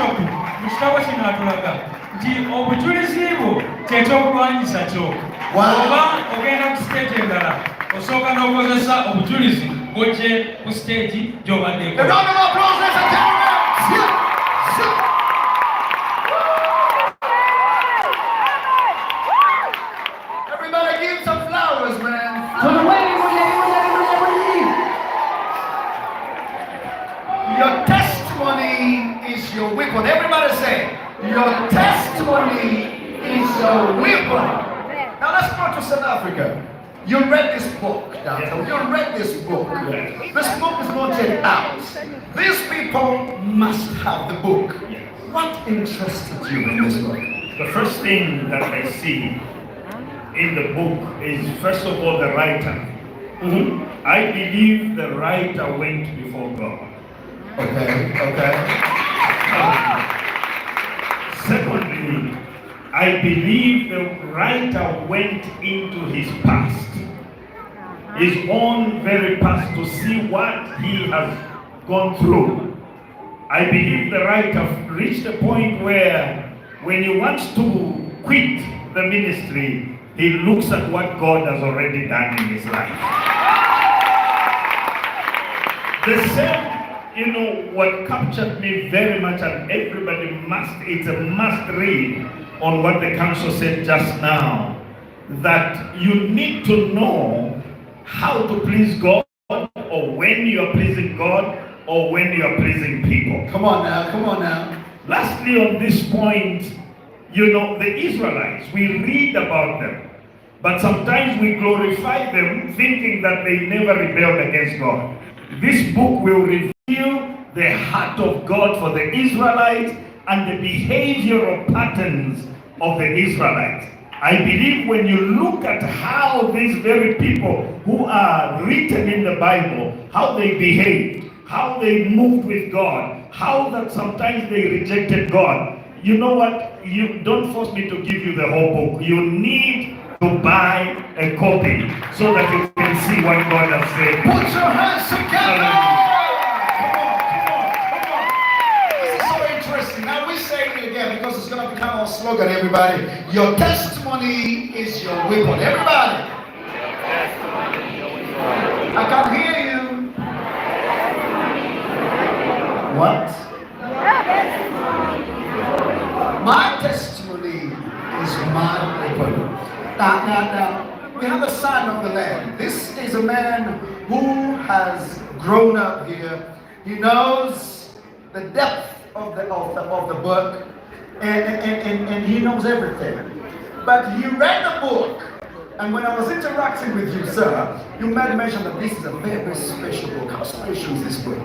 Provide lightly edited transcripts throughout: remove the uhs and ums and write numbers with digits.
Bishop mu kitabo kino atulaga nti obujulizi bwo kyekyokulwanyisa kyo. Oba ogenda ku stage endala osooka n'okozesa obujulizi bw'ogye ku stage gy'obaddeko. Everybody give some flowers, man. Your testimony is your weapon. Everybody say, your testimony is your weapon. Now let's go to South Africa. You read this book, Doctor. You read this book. This book is not yet out. These people must have the book. What interested you in this book? The first thing that I see in the book is, first of all, the writer. I believe the writer went before God. Okay. Secondly, I believe the writer went into his past, his own very past, to see what he has gone through. I believe the writer reached a point where when he wants to quit the ministry, he looks at what God has already done in his life. The same, what captured me very much, and everybody it's a must read on what the council said just now, that you need to know how to please God, or when you are pleasing God, or when you are pleasing people. Come on now. Lastly, on this point, the Israelites, we read about them, but sometimes we glorify them thinking that they never rebelled against God. This book will reveal the heart of God for the Israelites and the behavioral patterns of the Israelites. I believe when you look at how these very people who are written in the Bible, how they behaved, how they moved with God, how that sometimes they rejected God. You know what? You don't force me to give you the whole book. You need to buy a copy so that you can see what God has said. Put your hands together. This is so interesting. Now we say it again because it's going to become our slogan, everybody. Your testimony is your weapon. Everybody. I can hear you. What? My testimony is my weapon. Now, we have a son of the land. This is a man who has grown up here. He knows the depth of the book, and he knows everything. But he read the book, and when I was interacting with you, sir, you made mention that this is a very, very special book. How special is this book?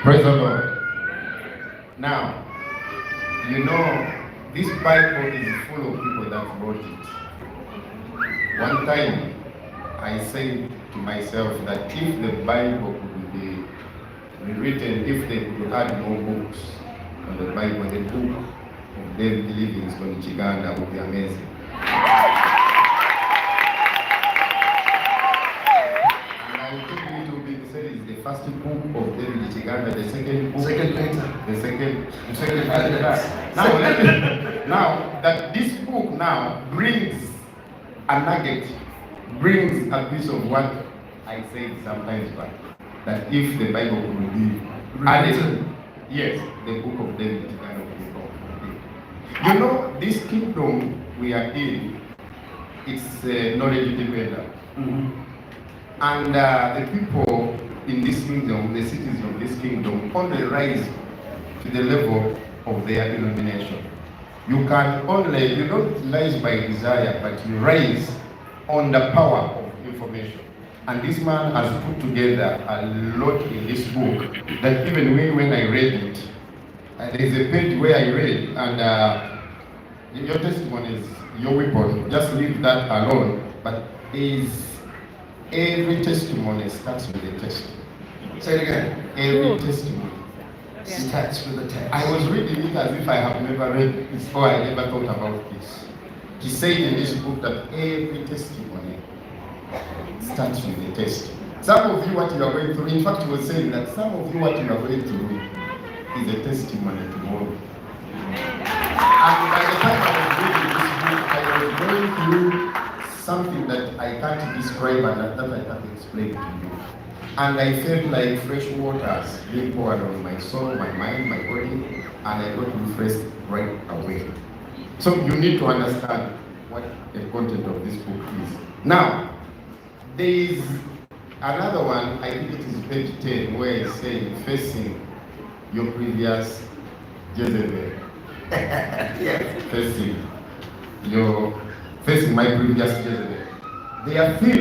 Praise the Lord. Now, this Bible is full of people that wrote it. One time, I said to myself that if the Bible could be rewritten, if they could add more books on the Bible, the book of David Lubongoya would be amazing. First book of David Chiganda, the second book, the second now that this book now brings a nugget, brings a piece of what I said sometimes back, that if the Bible could be added, yes, the book of David Chiganda would be. This kingdom we are in, it's knowledge dependent. And the people in this kingdom, the citizens of this kingdom, only rise to the level of their illumination. You don't rise by desire, but you rise on the power of information. And this man has put together a lot in this book that even when I read it, there's a page where I read, and your testimony is your weapon. Just leave that alone. But every testimony starts with a test. Say it again. Every testimony starts with a test. I was reading it as if I have never read it before. I never thought about this. He said in this book that every testimony starts with a test. Some of you, what you are going through, in fact, he was saying that some of you, what you are going through is a testimony tomorrow. And by the time I was reading this book, I was going through something that I can't describe and that I can't explain to you. And I felt like fresh waters being poured on my soul, my mind, my body, and I got refreshed right away. So you need to understand what the content of this book is. Now, there is another one, I think it is page 10, where it's saying, facing your previous Jezebel. Yes. Facing my previous Jezebel. There are things